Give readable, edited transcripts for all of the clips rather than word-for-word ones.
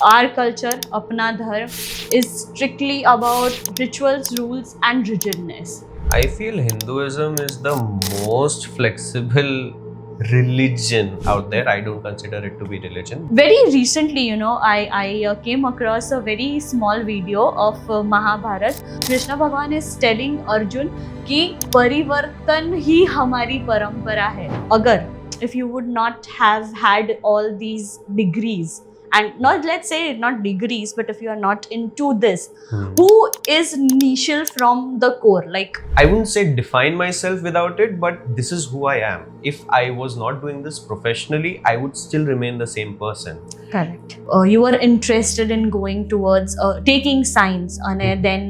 Our culture, apna dharm, is strictly about rituals, rules, and rigidness. I feel Hinduism is the most flexible religion out there. I don't consider it to be religion. Very recently, I came across a very small video of Mahabharat. Krishna Bhagwan is telling Arjun कि परिवर्तन ही हमारी परंपरा है. अगर if you would not have had all these degrees, and not, let's say not degrees, but if you are not into this, who is Neeshil from the core? Like, I wouldn't say define myself without it, but this is who I am. If I was not doing this professionally, I would still remain the same person. correct. You were interested in going towards taking science, and then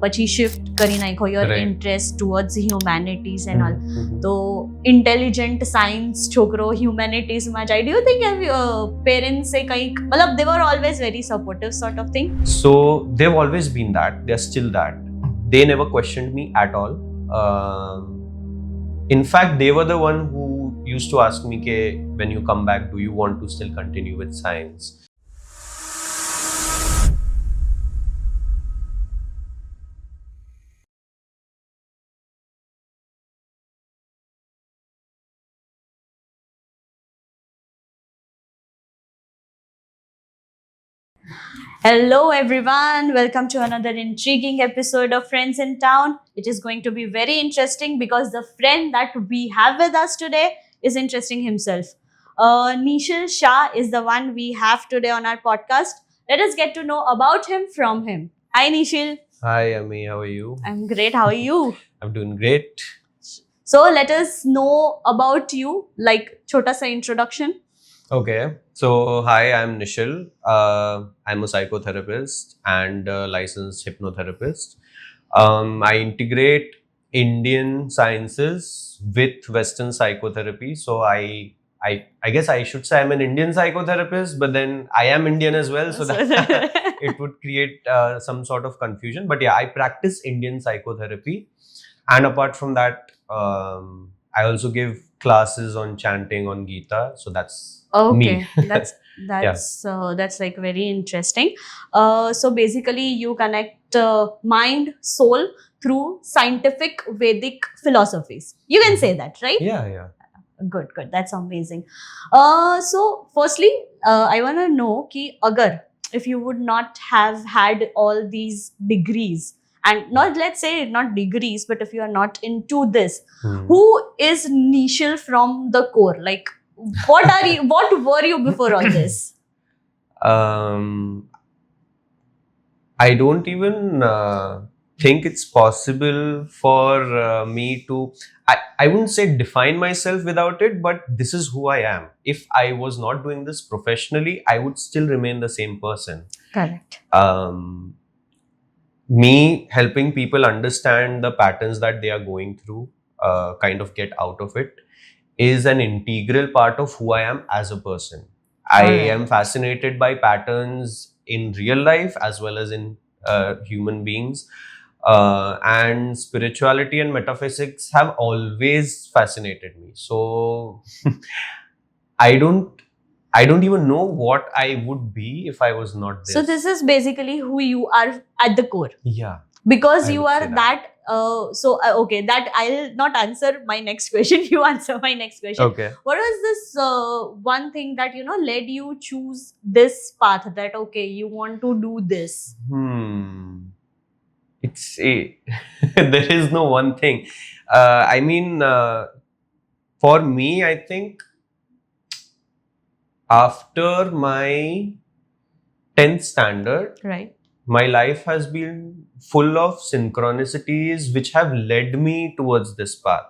પછી shift કરી નાખો your Right. interest towards humanities and all. Mhm. તો intelligent science છોકરો humanities માં જાય. Do you think parents say કંઈક, મતલબ they were always very supportive sort of thing? So they've always been that. They're still that. They never questioned me at all. In fact, they were the one who used to ask me, "Ke, when you come back, do you want to still continue with science?" Hello everyone, welcome to another intriguing episode of Friends in Town. It is going to be very interesting because the friend that we have with us today is interesting himself. Neeshil Shah is the one we have today on our podcast. Let us get to know about him from him. Hi Neeshil. Hi, Ami. How are you? I'm great. How are you? I'm doing great. So let us know about you, like chota sa introduction. Okay. So, hi, I'm Nishil. I'm a psychotherapist and a licensed hypnotherapist. I integrate Indian sciences with Western psychotherapy. So, I guess I should say I'm an Indian psychotherapist, but then I am Indian as well. So, that it would create some sort of confusion. But yeah, I practice Indian psychotherapy. And apart from that, I also give classes on chanting on Gita. So, that's Okay, me. that's like very interesting. So basically, you connect mind, soul through scientific Vedic philosophies. You can say that, right? Yeah. Good. That's amazing. So firstly, I want to know कि अगर if you would not have had all these degrees, and not, let's say not degrees, but if you are not into this, who is Neeshil from the core? Like, what are you? What were you before all this? I don't even think it's possible for me to. I wouldn't say define myself without it, but this is who I am. If I was not doing this professionally, I would still remain the same person. Correct. Me helping people understand the patterns that they are going through, kind of get out of it, is an integral part of who I am as a person. I am fascinated by patterns in real life as well as in human beings. And spirituality and metaphysics have always fascinated me. So I don't even know what I would be if I was not this. So this is basically who you are at the core. Yeah. Because I you would are say that. Okay, that I'll not answer my next question. You answer my next question. Okay. What was this one thing that led you choose this path? That okay, you want to do this. It's there is no one thing. I mean, for me, I think after my 10th standard, Right. my life has been full of synchronicities which have led me towards this path.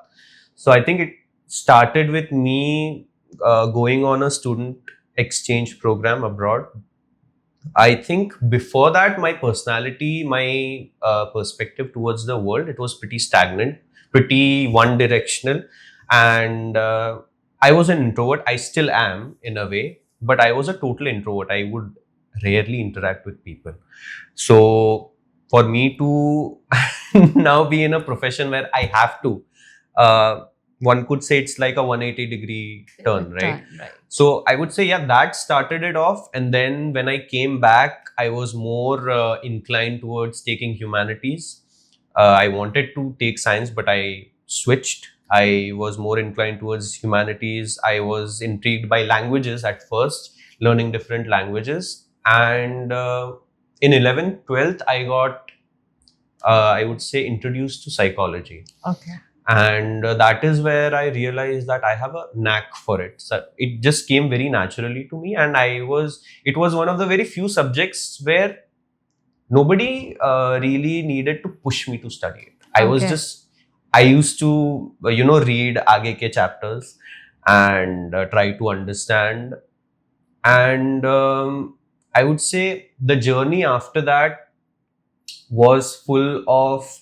So I think it started with me going on a student exchange program abroad. I think before that, my personality, my perspective towards the world, it was pretty stagnant, pretty one directional. And I was an introvert. I still am in a way, but I was a total introvert. I would rarely interact with people. So for me to now be in a profession where I have to one could say it's like a 180-degree turn, right? Right. So I would say, yeah, that started it off. And then when I came back, I was more inclined towards taking humanities. I wanted to take science, but I switched. I was more inclined towards humanities. I was intrigued by languages at first, learning different languages. And in 11th, 12th, I got, I would say, introduced to psychology. Okay. And that is where I realized that I have a knack for it. So it just came very naturally to me. And it was one of the very few subjects where nobody really needed to push me to study it. I used to, read aage ke chapters and try to understand. And I would say the journey after that was full of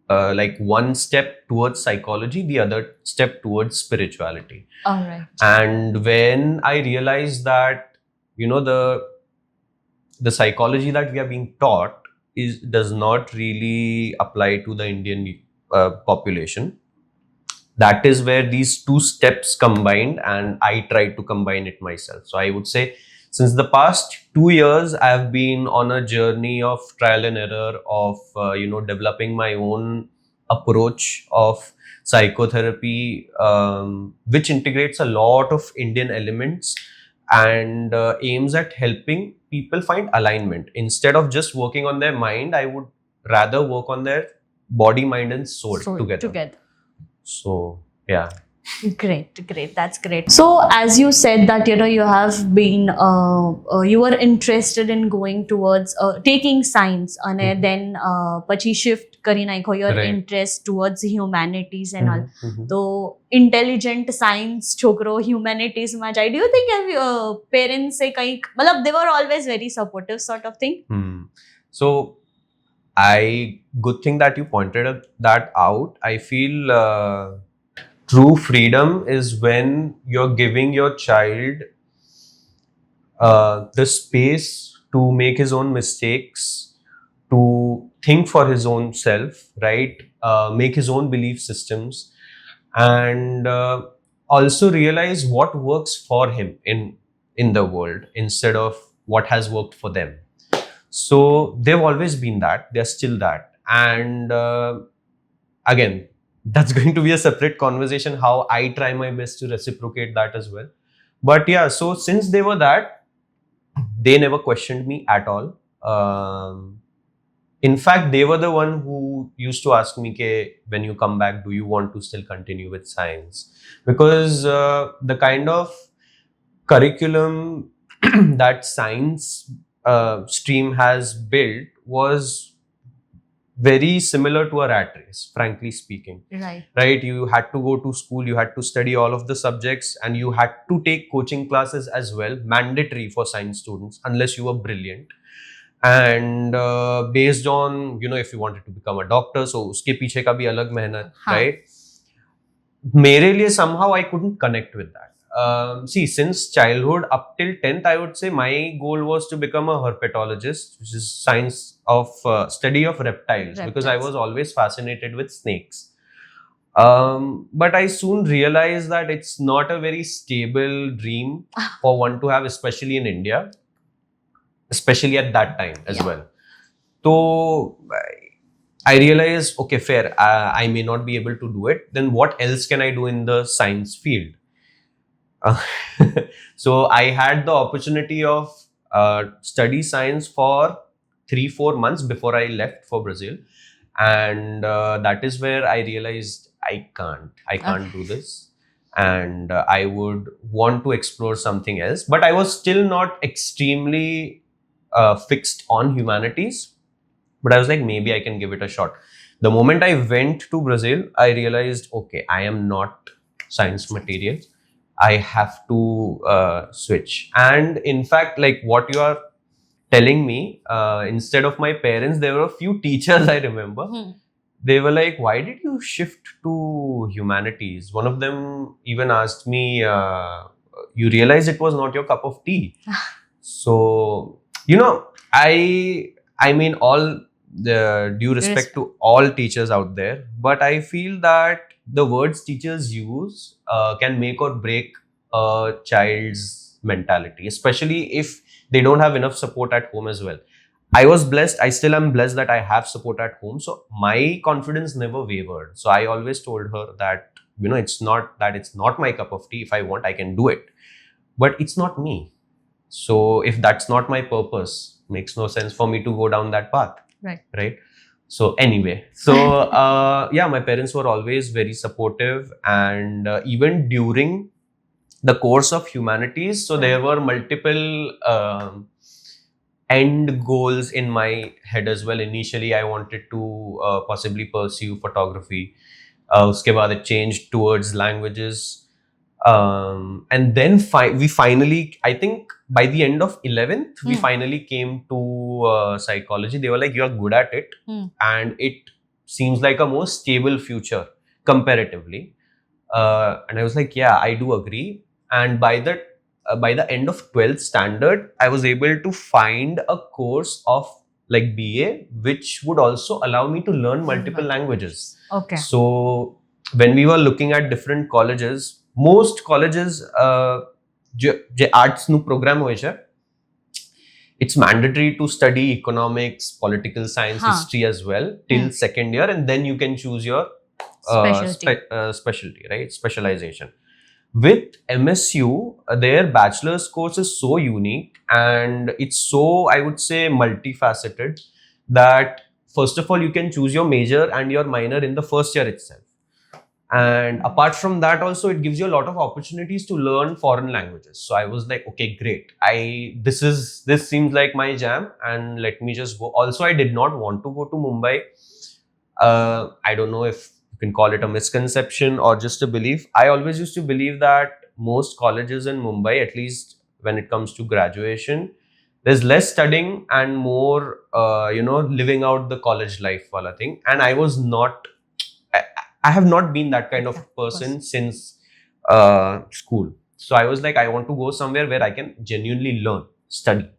like one step towards psychology, the other step towards spirituality. All right. And when I realized that, the psychology that we are being taught does not really apply to the Indian population. That is where these two steps combined, and I tried to combine it myself. So I would say, since the past 2 years, I've been on a journey of trial and error of developing my own approach of psychotherapy, which integrates a lot of Indian elements and aims at helping people find alignment. Instead of just working on their mind, I would rather work on their body, mind, and soul together. So yeah. Great. That's great. So as you said that you have been you were interested in going towards taking science, and then pachi shift kari naikho your Right. interest towards humanities and all. Mhm. So intelligent science chokro humanities ma jai. Do you think parents se kai matlab they were always very supportive sort of thing? So good thing that you pointed that out. I feel true freedom is when you're giving your child the space to make his own mistakes, to think for his own self, right? Make his own belief systems, and also realize what works for him in the world instead of what has worked for them. So they've always been that. They're still that. And again, that's going to be a separate conversation, how I try my best to reciprocate that as well. But yeah, so since they were that, they never questioned me at all. In fact, they were the one who used to ask me, "Ke, when you come back, do you want to still continue with science?" Because the kind of curriculum that science stream has built was very similar to a rat race, frankly speaking. Right? You had to go to school, you had to study all of the subjects, and you had to take coaching classes as well, mandatory for science students, unless you were brilliant. And based on, if you wanted to become a doctor, so uske piche ka bhi alag mehnat, right? Mere liye somehow I couldn't connect with that. See, since childhood up till 10th, I would say my goal was to become a herpetologist, which is science of study of reptiles, because I was always fascinated with snakes. But I soon realized that it's not a very stable dream for one to have, especially in India, especially at that time as well. So I realized, okay, fair, I may not be able to do it. Then what else can I do in the science field? So I had the opportunity of study science for 3-4 months before I left for Brazil, and that is where I realized I can't do this, and I would want to explore something else. But I was still not extremely fixed on humanities, but I was like, maybe I can give it a shot. The moment I went to Brazil, I realized, okay, I am not science material. I have to switch. And in fact, like what you are telling me, instead of my parents, there were a few teachers I remember. They were like, why did you shift to humanities? One of them even asked me, you realize it was not your cup of tea. So, I mean, all the due respect to all teachers out there, but I feel that the words teachers use can make or break a child's mentality, especially if they don't have enough support at home as well. I was blessed. I still am blessed that I have support at home. So my confidence never wavered. So I always told her that, it's not that it's not my cup of tea. If I want, I can do it. But it's not me. So if that's not my purpose, makes no sense for me to go down that path. Right. So anyway, yeah, my parents were always very supportive, and even during the course of humanities, so there were multiple end goals in my head as well. Initially, I wanted to possibly pursue photography. Uske baad it changed towards languages. And then we finally, I think by the end of 11th, we finally came to psychology. They were like, you're good at it. And it seems like a more stable future comparatively. And I was like, yeah, I do agree. And by the end of 12th standard, I was able to find a course of like BA, which would also allow me to learn multiple languages. Okay. So when we were looking at different colleges, most colleges, જે આર્ટ્સનું programme હોય છે, it's mandatory to study economics, political science, history as well till second year, and then you can choose your specialty, right? Specialization. With MSU, their bachelor's course is so unique and it's so, I would say, multifaceted that first of all, you can choose your major and your minor in the first year itself. And apart from that, also it gives you a lot of opportunities to learn foreign languages. So I was like, okay, great. This seems like my jam, and let me just go. Also, I did not want to go to Mumbai. I don't know if you can call it a misconception or just a belief. I always used to believe that most colleges in Mumbai, at least when it comes to graduation, there's less studying and more, living out the college life wala thing. And I was not. I have not been that kind of person since school. So I was like, I want to go somewhere where I can genuinely learn, study.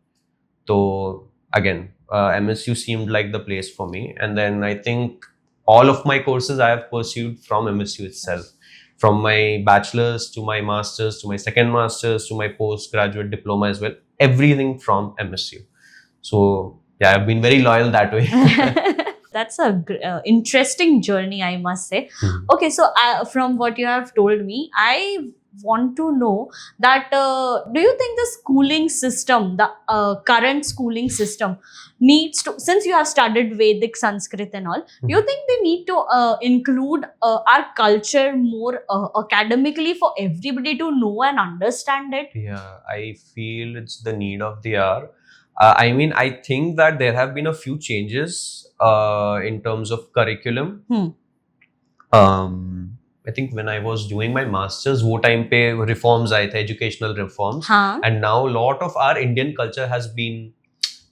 So again, MSU seemed like the place for me. And then I think all of my courses I have pursued from MSU itself. From my bachelor's to my master's to my second master's to my postgraduate diploma as well. Everything from MSU. So yeah, I've been very loyal that way. That's a interesting journey, I must say. Okay, so from what you have told me, I want to know that do you think the schooling system, the current schooling system needs to, since you have studied Vedic, Sanskrit and all, do you think they need to include our culture more academically for everybody to know and understand it? Yeah, I feel it's the need of the hour. I think that there have been a few changes in terms of curriculum. I think when I was doing my master's, wo time pe reforms aaye the, educational reforms, and now a lot of our Indian culture has been,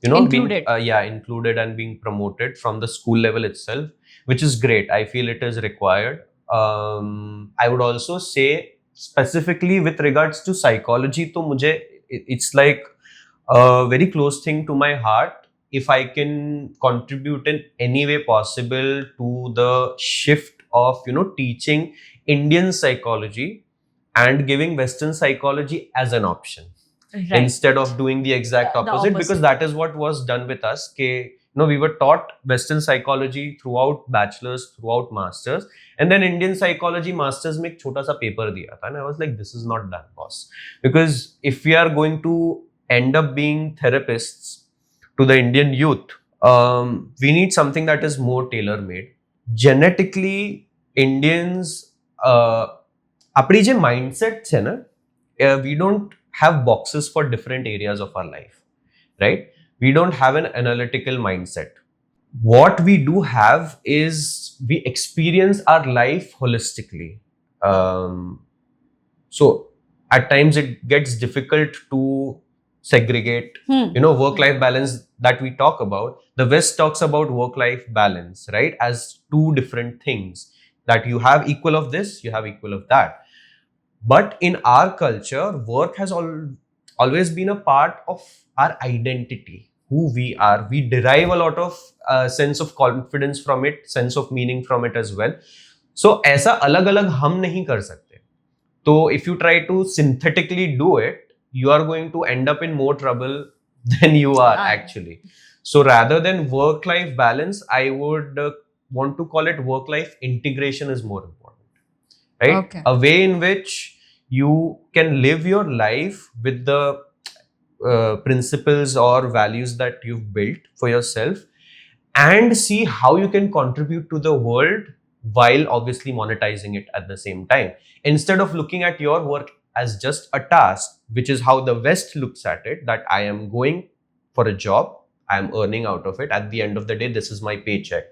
included. Included and being promoted from the school level itself, which is great. I feel it is required. I would also say specifically with regards to psychology, to mujhe it's like a very close thing to my heart. If I can contribute in any way possible to the shift of, teaching Indian psychology and giving Western psychology as an option, instead of doing the exact opposite, because that is what was done with us. We were taught Western psychology throughout bachelor's, throughout masters, and then Indian psychology masters mein ek chota sa paper diya tha, and I was like, this is not done, boss. Because if we are going to end up being therapists to the Indian youth, we need something that is more tailor-made. Genetically, Indians, apni je mindset che na, we don't have boxes for different areas of our life, right? We don't have an analytical mindset. What we do have is we experience our life holistically. So at times it gets difficult to segregate, work-life balance that we talk about. The West talks about work-life balance, right, as two different things, that you have equal of this, you have equal of that. But in our culture, work has always been a part of our identity, who we are. We derive a lot of sense of confidence from it, sense of meaning from it as well. So ऐसा अलग अलग हम नहीं कर सकते. So if you try to synthetically do it, you are going to end up in more trouble than you are actually. So rather than work-life balance, I would want to call it work-life integration is more important, right? Okay. A way in which you can live your life with the principles or values that you've built for yourself, and see how you can contribute to the world while obviously monetizing it at the same time. Instead of looking at your work as just a task, which is how the West looks at it, that I am going for a job, I am earning out of it, at the end of the day, this is my paycheck.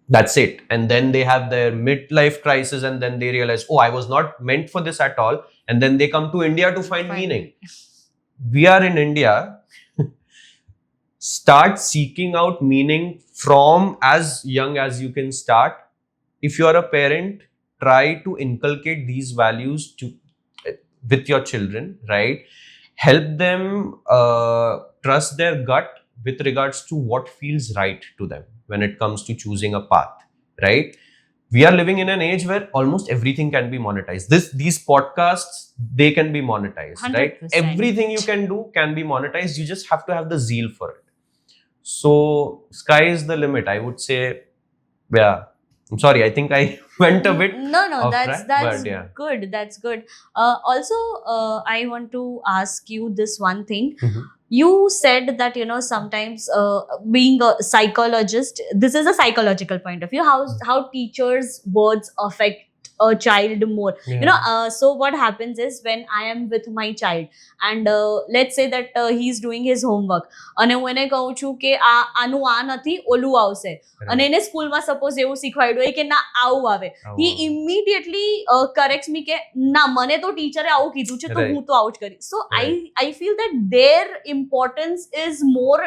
That's it. And then they have their midlife crisis, and then they realize, oh, I was not meant for this at all. And then they come to India to find meaning. We are in India. Start seeking out meaning from as young as you can start. If you are a parent, try to inculcate these values with your children, right? Help them trust their gut with regards to what feels right to them when it comes to choosing a path, right? We are living in an age where almost everything can be monetized. These podcasts, they can be monetized, 100%. right? Everything you can do can be monetized. You just have to have the zeal for it. So sky is the limit, I would say. Yeah, I'm sorry, I think I went a bit No, off that's track, but yeah. good. That's good. Also, I want to ask you this one thing. Mhm. You said that sometimes being a psychologist, this is a psychological point of view. How teachers' words affect a child more. Yeah. So what happens is when I am with my child and let's say that he's doing his homework અને હું એને કહું છું કે આનું આ નથી ઓલું આવશે અને એને સ્કૂલમાં સપોઝ એવું શીખવાડ્યું હોય કે ના આવું આવે he immediately corrects me કે ના મને તો ટીચરે આવું કીધું છે તો હું તો આવું જ કરીશ. So I feel that their importance is more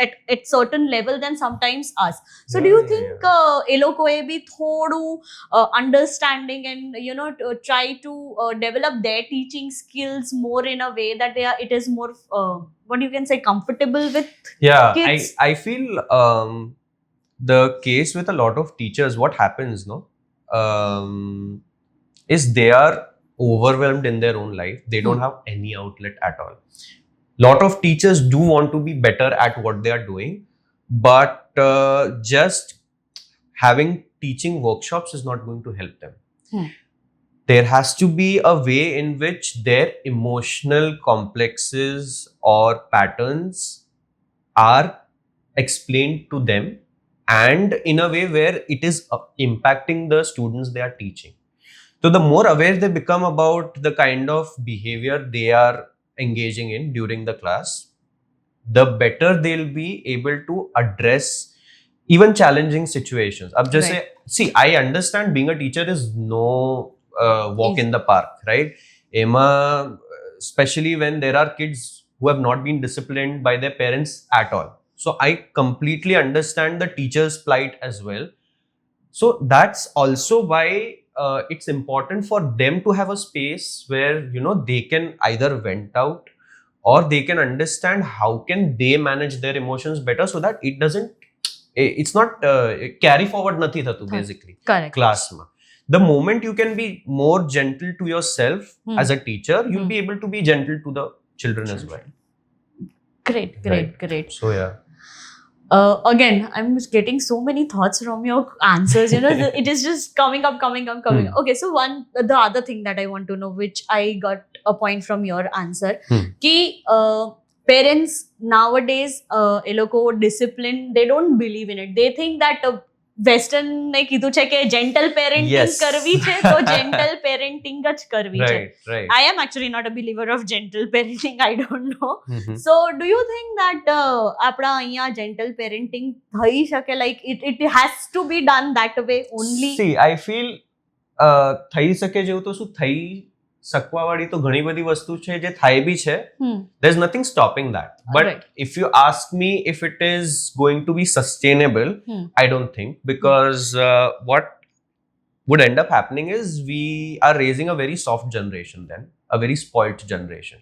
at certain level than sometimes us. So do you think એ લોકોએ બી થોડું understanding and try to develop their teaching skills more in a way that it is more what you can say comfortable with kids? I feel the case with a lot of teachers, what happens is they are overwhelmed in their own life. They don't have any outlet at all. Lot of teachers do want to be better at what they are doing, but just having teaching workshops is not going to help them. There has to be a way in which their emotional complexes or patterns are explained to them, and in a way where it is impacting the students they are teaching. So the more aware they become about the kind of behavior they are engaging in during the class, the better they'll be able to address even challenging situations. Ab jaise, see, I understand being a teacher is no walk in the park, right? Especially when there are kids who have not been disciplined by their parents at all. So I completely understand the teacher's plight as well. So that's also why it's important for them to have a space where they can either vent out or they can understand how can they manage their emotions better, so that it's not carry forward nathi thatu basically. Correct. Class ma. The moment you can be more gentle to yourself as a teacher, you'll be able to be gentle to the children as well. Great. So yeah. Again, I'm just getting so many thoughts from your answers. It is just coming up. Okay, so the other thing that I want to know, which I got a point from your answer, ki parents nowadays, એ લોકો discipline, they don't believe in it. They think that western ને કીધું છે કે gentle parenting કરવી છે તો gentle parenting જ કરવી છે. I am actually not a believer of gentle parenting. I don't know. So do you think that આપણા અહીંયા જેન્ટલ પેરેન્ટિંગ થઈ શકે? Like it has to be done that way only? See, I feel થઈ શકે જેવું તો શું થઈ શકવાવાળી તો ઘણી બધી વસ્તુ છે જે થાય બી છે. There's nothing stopping that. But if you ask me if it is going to be sustainable, I don't think, because what would end up happening is we are raising a very soft generation then, a very spoilt generation.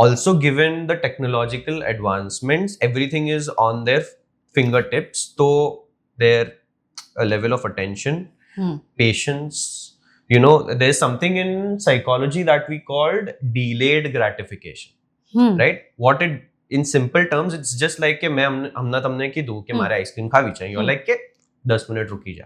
Also, given the technological advancements, everything is on their fingertips, so their level of attention patience. There's something in psychology that we called delayed gratification. Right? What it, in simple terms, it's just like कि मैं हमने तुमने कीधु कि मारे ice cream खावी चाहिए, you're like कि 10 minute रुकी जा.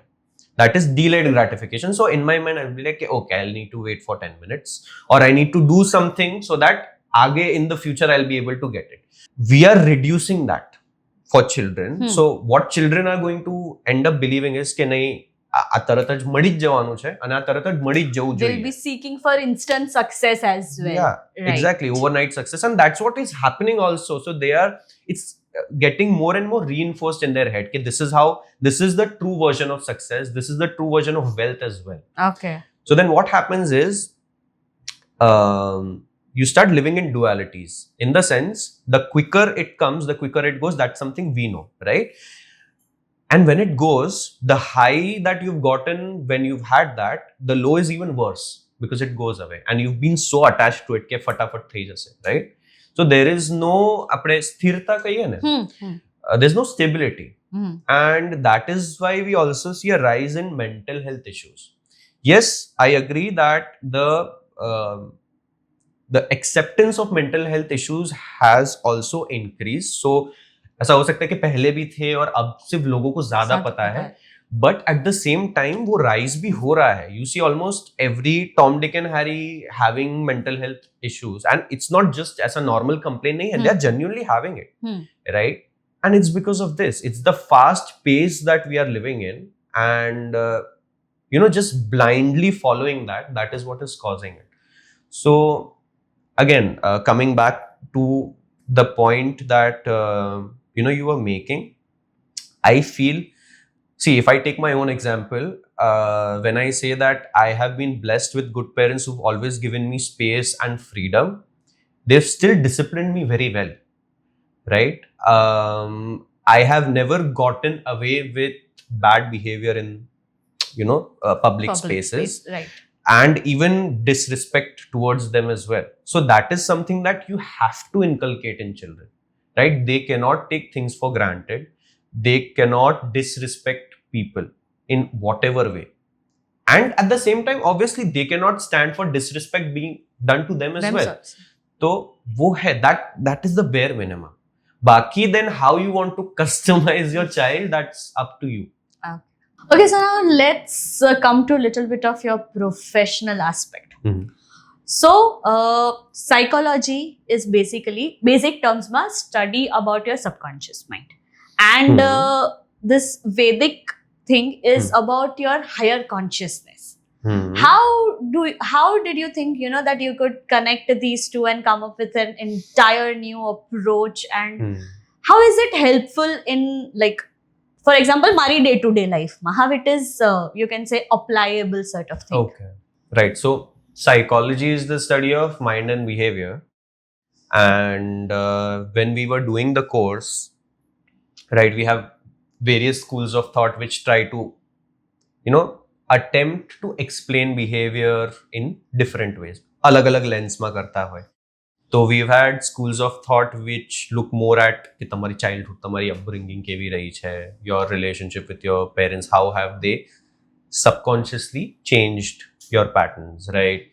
That is delayed gratification. So in my mind I'll be like, okay, I'll need to wait for 10 minutes, or I need to do something so that आगे in the future I'll be able to get it. We are reducing that for children. So what children are going to end up believing is કે નહીં, આ તરત જ મળી જ જવાનું છે અને આ તરત જ મળી જ જવું જોઈએ. They'll be seeking for instant success as well. Yeah, right. Exactly, overnight success, and that's what is happening also. So it's getting more and more reinforced in their head. This is the true version of success. This is the true version of wealth as well. Okay. So then what happens is, you start living in dualities. In the sense, the quicker it comes, the quicker it goes. That's something we know, right? And when it goes, the high that you've gotten when you've had that, the low is even worse because it goes away. And you've been so attached to it, ke fatafat thai jase, right? So there is no, apne sthirta kahiye na. There's no stability. And that is why we also see a rise in mental health issues. Yes, I agree that the acceptance of mental health issues has also increased. So ऐसा हो सकता है कि पहले भी थे और अब सिर्फ लोगों को ज्यादा पता है, but at the same time वो राइज भी हो रहा है. You see almost every Tom Dick and Harry having mental health issues, and it's not just ऐसा नॉर्मल कंप्लेन नहीं है, they are genuinely having it, right? And it's because of this. It's the fast pace that we are living in, and just blindly following that is what is causing it. So again, coming back to the point that you were making, I feel, see, if I take my own example, when I say that I have been blessed with good parents who've always given me space and freedom, they've still disciplined me very well, right? I have never gotten away with bad behavior in public spaces, right? And even disrespect towards them as well. So that is something that you have to inculcate in children, right? They cannot take things for granted. They cannot disrespect people in whatever way. And at the same time, obviously, they cannot stand for disrespect being done to them as well. So, wo hai, that is the bare minimum. Baki, then how you want to customize your child, that's up to you. Okay, so now let's come to a little bit of your professional aspect. So, psychology is basically, basic terms ma, study about your subconscious mind. And this Vedic thing is about your higher consciousness. How did you think, that you could connect these two and come up with an entire new approach? And how is it helpful in, like, for example, my day-to-day life, how it is, you can say, applicable sort of thing? Okay, right. So psychology is the study of mind and behavior. And when we were doing the course, right, we have various schools of thought which try to, attempt to explain behavior in different ways. Alag-alag lens ma karta hoy. So we've had schools of thought which look more at कि तुम्हारी childhood, तुम्हारी upbringing केवी रही है, your relationship with your parents, how have they subconsciously changed your patterns, right?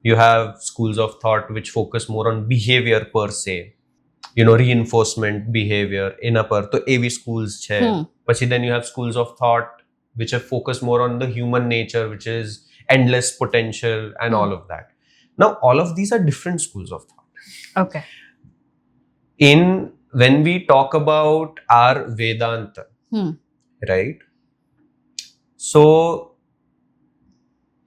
You have schools of thought which focus more on behavior per se, reinforcement behavior, inner per, तो AV schools है. But then you have schools of thought which have focused more on the human nature, which is endless potential and all of that. Now, all of these are different schools of thought. Okay. When we talk about our Vedanta, right? So,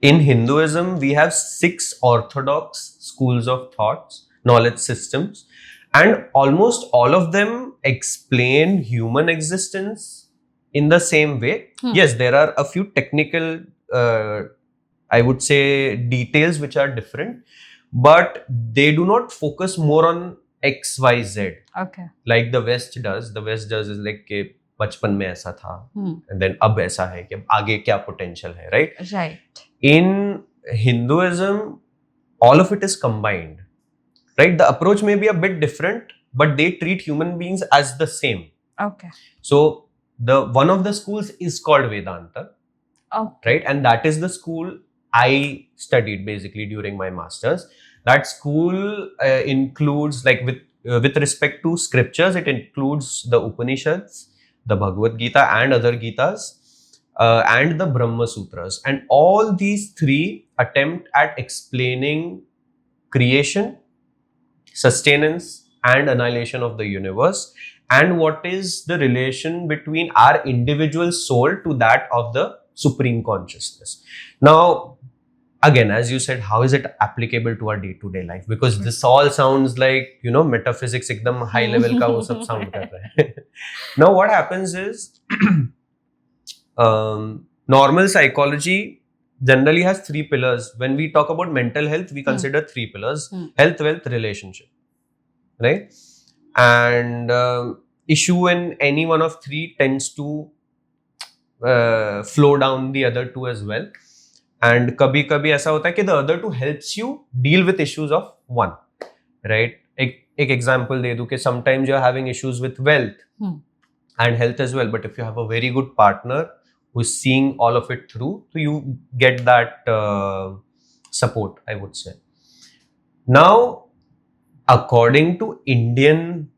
in Hinduism, we have 6 orthodox schools of thoughts, knowledge systems, and almost all of them explain human existence in the same way. Yes, there are a few technical, I would say, details which are different, but they do not focus more on X, Y, Z. Okay. Like the West does. The West does is like कि बचपन में ऐसा था, and then अब ऐसा है कि आगे क्या potential है, right? Right. In Hinduism, all of it is combined, right? The approach may be a bit different, but they treat human beings as the same. Okay. So one of the schools is called Vedanta. Okay. right? And that is the school I studied basically during my masters. That school includes, like, with respect to scriptures, it includes the Upanishads, the Bhagavad Gita and other Gitas, and the Brahma Sutras. And all these three attempt at explaining creation, sustenance, and annihilation of the universe, and what is the relation between our individual soul to that of the supreme consciousness. Now, again, as you said, how is it applicable to our day-to-day life? Because this all sounds like, metaphysics ekdam high level ka wo sab sound kar raha hai. Now what happens is, normal psychology generally has three pillars. When we talk about mental health, we consider three pillars: health, wealth, relationship, right? And issue in any one of three tends to flow down the other two as well. And kabhi kabhi aisa hota hai ki the other two helps you deal with issues of one, right? Ek example de do कि sometimes you are having issues with wealth and health as well, but if you have a very good partner who is seeing all of it through, so you get that support, I would say. Now, according to Indian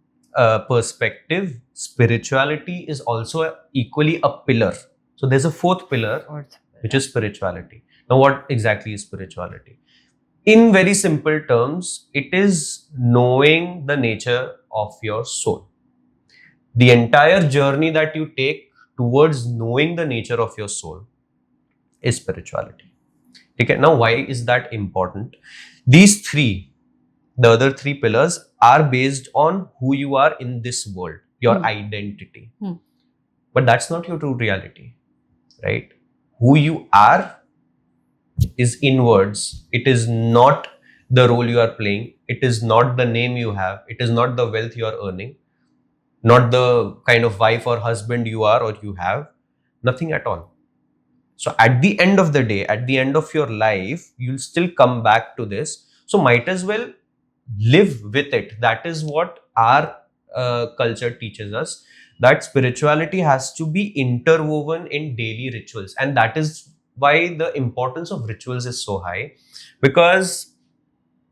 perspective, spirituality is also equally a pillar. So there's a fourth pillar, which is spirituality. Now, what exactly is spirituality? In very simple terms, it is knowing the nature of your soul. The entire journey that you take towards knowing the nature of your soul is spirituality. Okay, now why is that important? These three, the other three pillars, are based on who you are in this world, your identity. But that's not your true reality, right? Who you are is inwards. It is not the role you are playing. It is not the name you have. It is not the wealth you are earning. Not the kind of wife or husband you are or you have. Nothing at all. So at the end of the day, at the end of your life, you'll still come back to this. So might as well live with it. That is what our culture teaches us, that spirituality has to be interwoven in daily rituals. And that is why the importance of rituals is so high. Because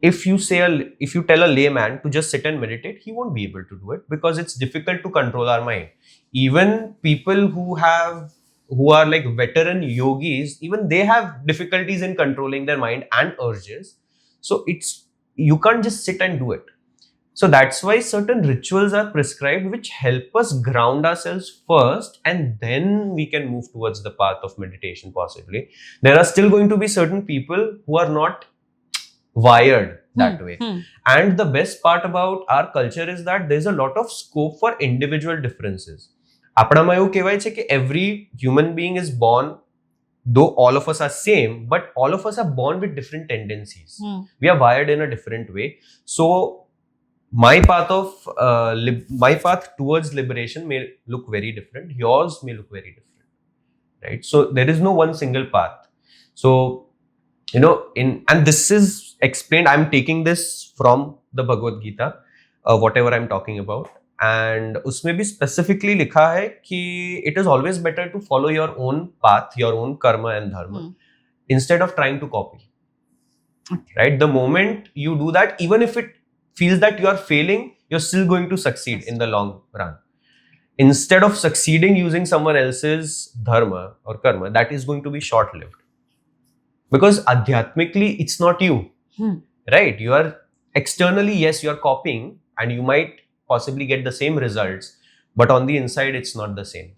if you tell a layman to just sit and meditate, he won't be able to do it, because it's difficult to control our mind. Even people who are like veteran yogis, even they have difficulties in controlling their mind and urges. So you can't just sit and do it. So that's why certain rituals are prescribed, which help us ground ourselves first, and then we can move towards the path of meditation possibly. There are still going to be certain people who are not wired that way. And the best part about our culture is that there's a lot of scope for individual differences. આપણામાં એવું કહેવાય છે કે every human being is born, though all of us are same, but all of us are born with different tendencies. We are wired in a different way. So my path towards liberation may look very different. Yours may look very different, right? So there is no one single path. So and this is explained. I'm taking this from the Bhagavad Gita, whatever I'm talking about. And उसमें भी specifically लिखा है कि it is always better to follow your own path, your own karma and dharma, instead of trying to copy. Right? The moment you do that, even if it feels that you are failing, you're still going to succeed in the long run. Instead of succeeding using someone else's dharma or karma, that is going to be short-lived. Because adhyatmically, it's not you. Right? You are externally, yes, you are copying, and you might possibly get the same results, but on the inside, it's not the same.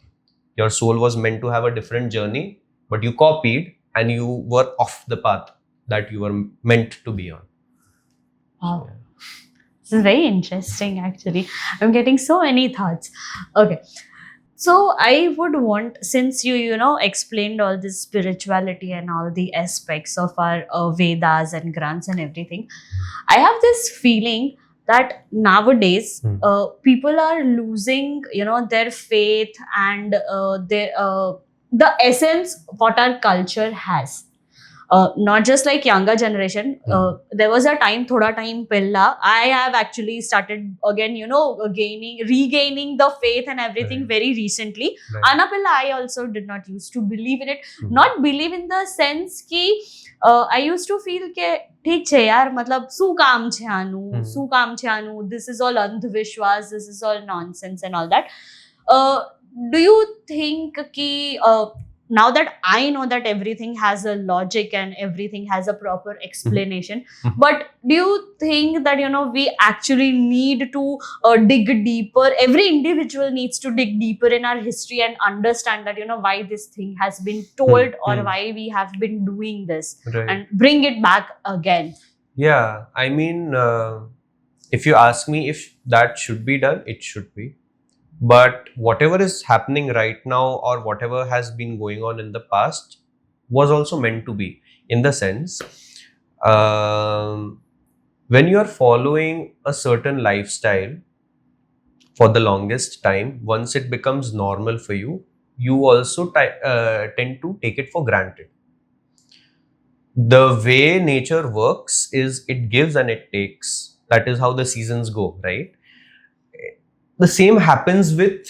Your soul was meant to have a different journey, but you copied and you were off the path that you were meant to be on. Wow. This is very interesting, actually. I'm getting so many thoughts. Okay. So I would want, since you explained all this spirituality and all the aspects of our Vedas and Granths and everything, I have this feeling that nowadays people are losing their faith and the essence what our culture has. not just like younger generation. There was a time, thoda time pehla, I have actually started again, regaining the faith and everything Right. very recently. Right. Ana pehla I also did not used to believe in it. Mhm. Not believe in the sense ki I used to feel કે ઠીક છે યાર, મતલબ શું કામ છે આનું, શું કામ છે આનું, this is all અંધવિશ્વાસ, this is all nonsense and all that. Do you think ki now that I know that everything has a logic and everything has a proper explanation, but do you think that we actually need to dig deeper? Every individual needs to dig deeper in our history and understand that why this thing has been told or why we have been doing this, Right. and bring it back again. Yeah, I mean, if you ask me if that should be done, it should be. But whatever is happening right now or whatever has been going on in the past was also meant to be, in the sense, when you are following a certain lifestyle for the longest time, once it becomes normal for you, you also tend to take it for granted. The way nature works is it gives and it takes. That is how the seasons go, right? The same happens with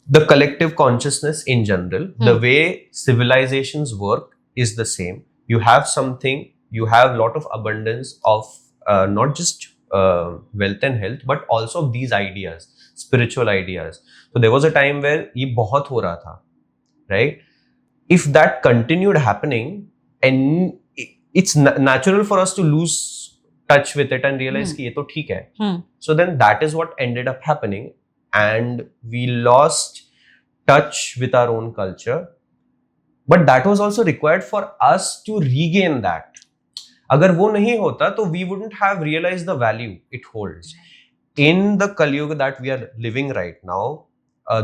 the collective consciousness in general. The way civilizations work is the same. You have something, you have a lot of abundance of not just wealth and health, but also of these ideas, spiritual ideas. So there was a time where ye bahut ho raha tha, right? If that continued happening, and it's natural for us to lose touch with it and realize कि ये तो ठीक है. So then that is what ended up happening, and we lost touch with our own culture. But that was also required for us to regain that. अगर वो नहीं होता तो we wouldn't have realized the value it holds. In the Kali Yuga that we are living right now,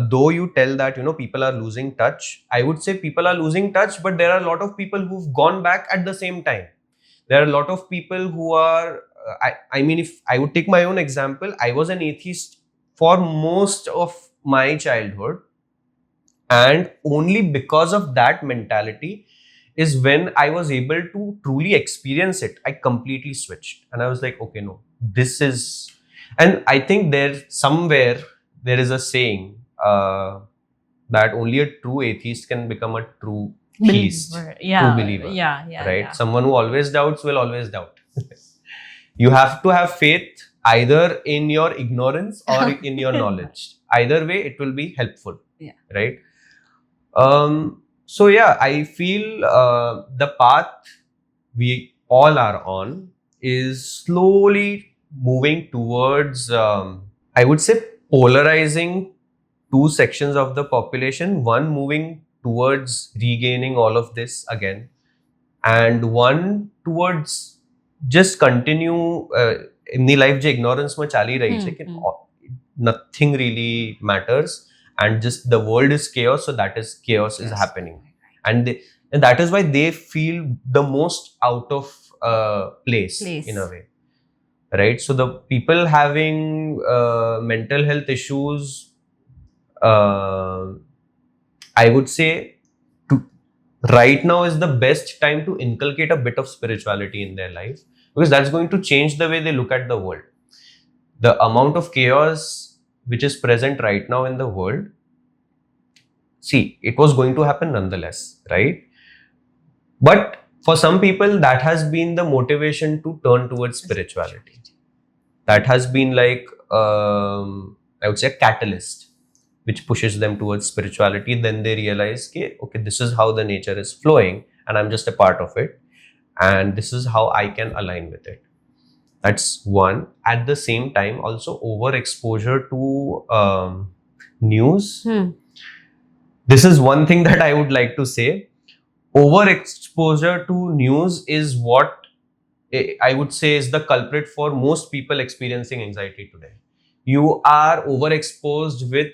though you tell that people are losing touch, I would say people are losing touch, but there are a lot of people who've gone back at the same time. There are a lot of people who are, I mean, if I would take my own example, I was an atheist for most of my childhood, and only because of that mentality is when I was able to truly experience it, I completely switched, and I was like, okay, no, this is, and I think there is a saying that only a true atheist can become a true theist, true believer. Yeah, right? yeah. Someone who always doubts will always doubt. You have to have faith either in your ignorance or in your knowledge. Either way, it will be helpful. Yeah. Right? So yeah, I feel the path we all are on is slowly moving towards, I would say, polarizing two sections of the population. One moving towards regaining all of this again, and one towards just continue in the life je ignorance mein chali rahi છે કે nothing really matters and just the world is chaos, so that is chaos is happening, and that is why they feel the most out of place in a way, right? So the people having mental health issues, I would say right now is the best time to inculcate a bit of spirituality in their life, because that's going to change the way they look at the world. The amount of chaos which is present right now in the world, see, it was going to happen nonetheless, right? But for some people, that has been the motivation to turn towards spirituality. That has been like, I would say, a catalyst which pushes them towards spirituality. Then they realize, okay, this is how the nature is flowing and I'm just a part of it. And this is how I can align with it. That's one. At the same time, also overexposure to news. This is one thing that I would like to say. Overexposure to news is what I would say is the culprit for most people experiencing anxiety today. You are overexposed with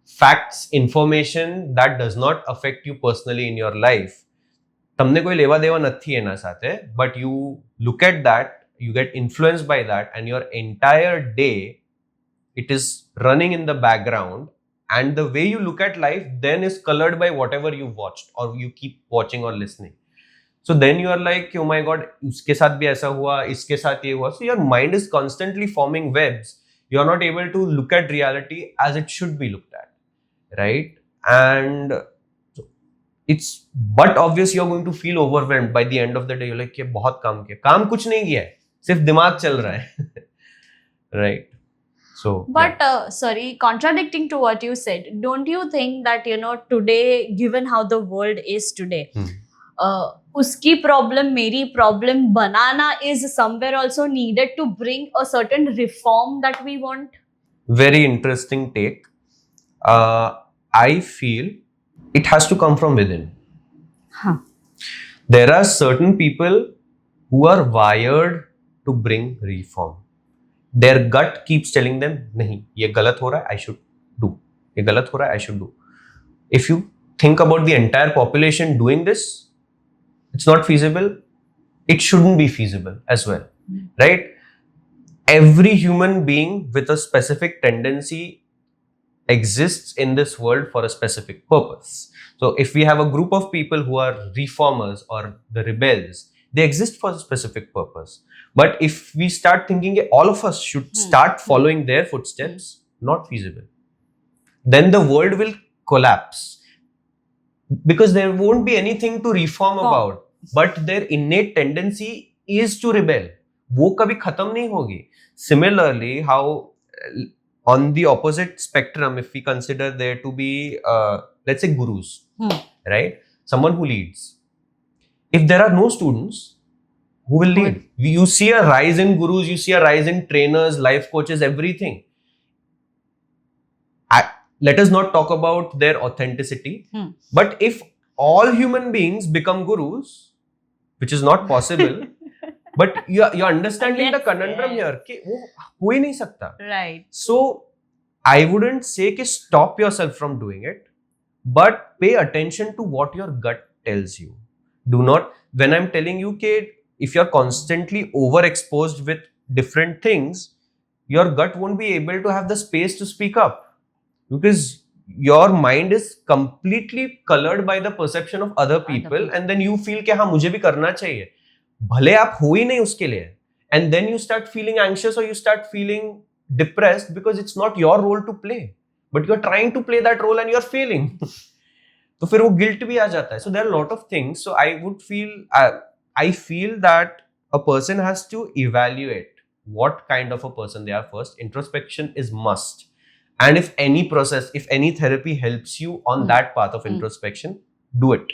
facts, information that does not affect you personally in your life. તમને કોઈ લેવા દેવા નથી એના સાથે, but you look at that, you get influenced by that, and your entire day, it is running in the background, and the way you look at life then is colored by whatever you watched or you keep watching or listening. So then you are like, oh my god, उसके साथ भी ऐसा हुआ, इसके साथ ये हुआ. So your mind is constantly forming webs. You are not able to look at reality as it should be looked at, right? And but obvious you're going to feel overwhelmed by the end of the day. You're like, ये बहुत काम किया, काम कुछ नहीं किया है, सिर्फ दिमाग चल रहा है, right? So, but sorry, contradicting to what you said, don't you think that today, given how the world is today, uski problem, meri problem banana is somewhere also needed to bring a certain reform that we want? Very interesting take. I feel it has to come from within. There are certain people who are wired to bring reform. Their gut keeps telling them, नहीं, ये गलत हो रहा है, I should do. ये गलत हो रहा है, I should do. If you think about the entire population doing this, it's not feasible. It shouldn't be feasible as well, right? Every human being with a specific tendency exists in this world for a specific purpose. So if we have a group of people who are reformers or the rebels, they exist for a specific purpose. But if we start thinking all of us should start following their footsteps, not feasible. Then the world will collapse because there won't be anything to reform about. But their innate tendency is to rebel. वो कभी खत्म नहीं होगी. Similarly, how on the opposite spectrum, if we consider there to be, let's say, gurus, right? Someone who leads. If there are no students, who will lead? You see a rise in gurus, you see a rise in trainers, life coaches, everything. Let us not talk about their authenticity. But if all human beings become gurus, which is not possible, but you're understanding the conundrum here. कि वो हो ही नहीं सकता. Right. So I wouldn't say कि stop yourself from doing it, but pay attention to what your gut tells you. Do not, when I'm telling you कि if you're constantly overexposed with different things, your gut won't be able to have the space to speak up because your mind is completely colored by the perception of other people, and then you feel कि हाँ मुझे भी करना चाहिए, भले आप हो ही नहीं उसके लिए, and then you start feeling anxious or you start feeling depressed because it's not your role to play, but you're trying to play that role and you're failing. तो फिर वो guilt भी आ जाता है. So there are a lot of things. So I feel that a person has to evaluate what kind of a person they are first. Introspection is must. And if any process, if any therapy helps you on that path of introspection, do it.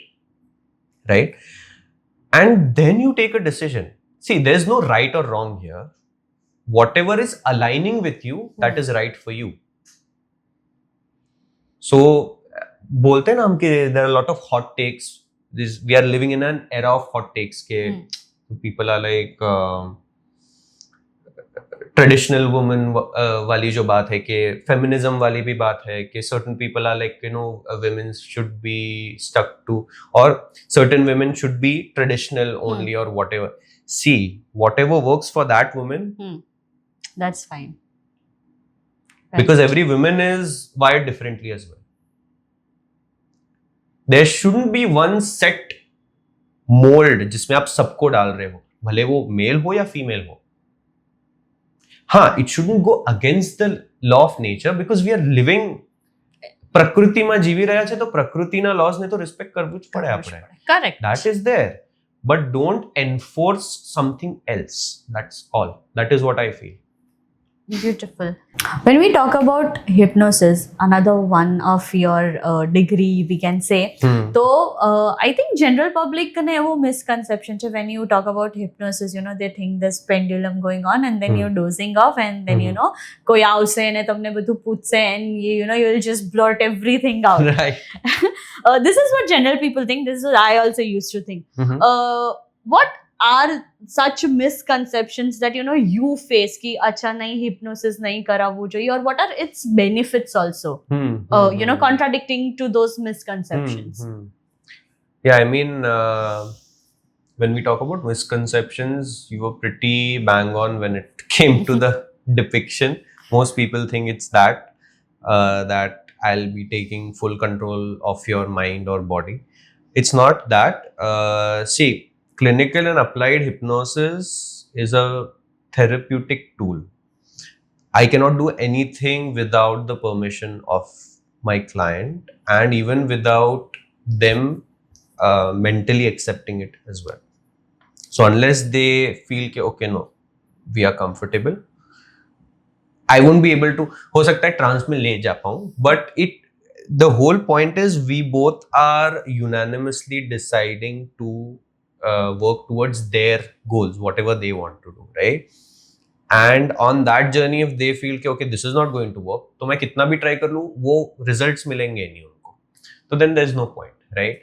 Right? And then you take a decision. See, there's no right or wrong here. Whatever is aligning with you, that is right for you. So, बोलते हैं ना हम कि there are a lot of hot takes. We are living in an era of hot takes. People are like traditional woman वाली जो बात है कि feminism वाली भी बात है कि certain people are like women should be stuck to, or certain women should be traditional only or whatever. See, whatever works for that woman, that's fine. Right. Because every woman is wired differently as well. There shouldn't be one set mold जिसमें आप सबको डाल रहे हो, भले वो mail हो या फीमेल हो. हाँ, it shouldn't go against the law of nature because we are living પ્રકૃતિમાં જીવી રહ્યા છે તો પ્રકૃતિના laws ને તો respect કરવું જ પડે આપણે. Correct. That is there, but don't enforce something else. That's all. That is what I feel. Beautiful. When we talk about hypnosis, another one of your degree, we can say, so I think general public ne wo misconception che when you talk about hypnosis, they think this pendulum going on and then you're dozing off and then koi avse ne તમને બધું પૂછશે and you'll just blurt everything out. Right. This is what general people think. This is what I also used to think. What are such misconceptions that you face ki acha nahi hypnosis nahi karavu joiye, or what are its benefits also contradicting to those misconceptions? Yeah, I mean when we talk about misconceptions, you were pretty bang on when it came to the depiction. Most people think it's that I'll be taking full control of your mind or body. It's not that. See, clinical and applied hypnosis is a therapeutic tool. I cannot do anything without the permission of my client, and even without them mentally accepting it as well. So unless they feel कि okay, no, we are comfortable, I won't be able to, हो सकता है trans में ले जा पाऊँ, but the whole point is we both are unanimously deciding to work towards their goals, whatever they want to do, right? And on that journey, if they feel कि okay, this is not going to work, तो मैं कितना भी try कर लूँ, वो results मिलेंगे नहीं उनको, तो then there is no point, right?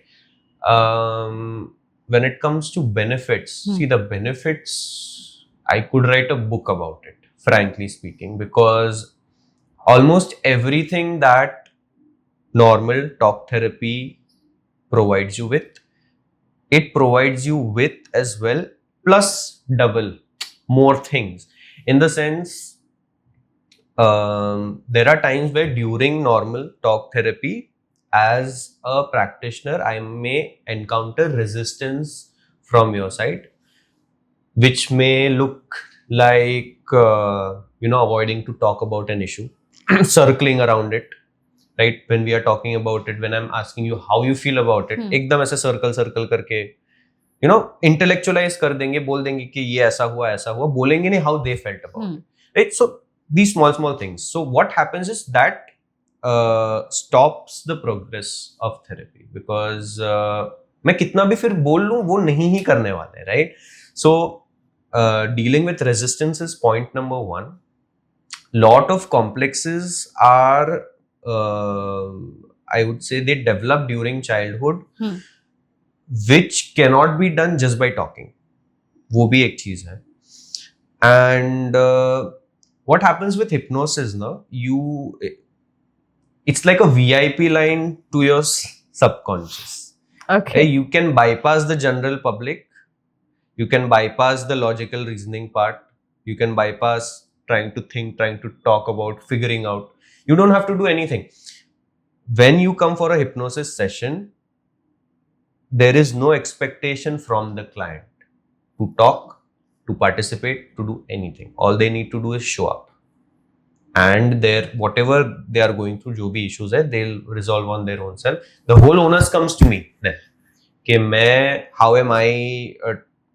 When it comes to benefits, see the benefits, I could write a book about it, frankly speaking, because almost everything that normal talk therapy provides you with, it provides you with as well, plus double more things. In the sense, there are times where during normal talk therapy, as a practitioner, I may encounter resistance from your side, which may look like avoiding to talk about an issue, circling around it, right? When we are talking about it, when I'm asking you how you feel about it, एकदम ऐसे circle करके intellectualize कर देंगे, बोल देंगे कि ये ऐसा हुआ, बोलेंगे नहीं how they felt about it, right? So these small things. So what happens is that stops the progress of therapy, because मैं कितना भी फिर बोल लूं, वो नहीं ही करने वाले, right? So dealing with resistance is point number one. Lot of complexes are I would say they develop during childhood, which cannot be done just by talking. वो भी एक चीज है. And what happens with hypnosis, no? It's like a VIP line to your subconscious. Okay. You can bypass the general public. You can bypass the logical reasoning part. You can bypass trying to think, trying to talk about, figuring out. You don't have to do anything. When you come for a hypnosis session, there is no expectation from the client to talk, to participate, to do anything. All they need to do is show up. And whatever they are going through, जो भी issues है, they'll resolve on their own self. The whole onus comes to me then. How am I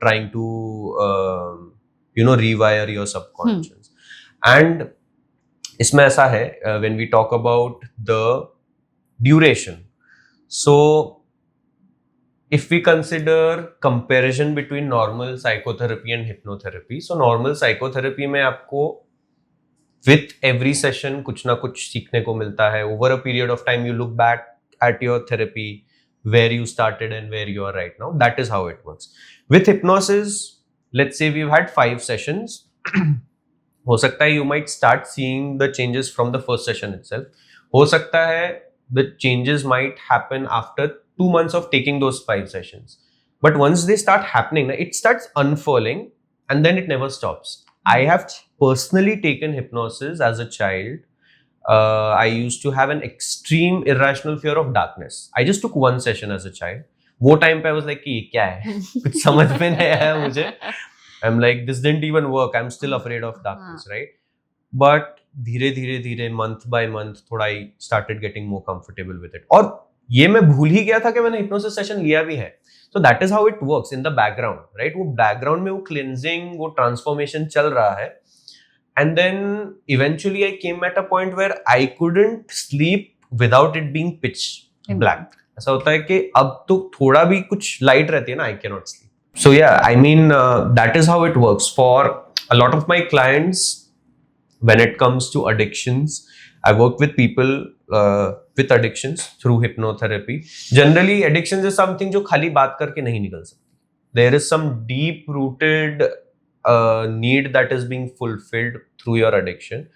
trying to rewire your subconscious? And इसमें ऐसा है, when we talk about the duration. So if we consider comparison between normal psychotherapy and hypnotherapy, so normal psychotherapy में आपको with every session कुछ ना कुछ सीखने को मिलता है. Over a period of time, you look back at your therapy, where you started and where you are right now. That is how it works. With hypnosis, let's say we've had 5 sessions. हो सकता है you might start seeing the changes from the first session itself. हो सकता है the changes might happen after 2 months of taking those 5 sessions. But once they start happening, it starts unfurling and then it never stops. I have personally taken hypnosis as a child. I used to have an extreme irrational fear of darkness. I just took 1 session as a child. वो time पे I was like कि ये क्या है? कुछ समझ में नहीं आया मुझे. I'm like, this didn't even work. I'm still afraid of darkness, right? But धीरे month by month थोड़ा I started getting more comfortable with it. और ये मैं भूल ही गया था कि मैंने hypnosis session लिया भी है. So that is how it works in the background, right? वो background में वो cleansing, वो transformation चल रहा है. And then eventually I came at a point where I couldn't sleep without it being pitch black. ऐसा होता है कि अब तो थोड़ा भी कुछ light रहती है ना, I cannot sleep. So yeah, I mean that is how it works for a lot of my clients. When it comes to addictions, I work with people with addictions through hypnotherapy. Generally, addictions is something जो खाली बात करके नहीं निकल सकती. There is some deep-rooted need that is being fulfilled through your addiction,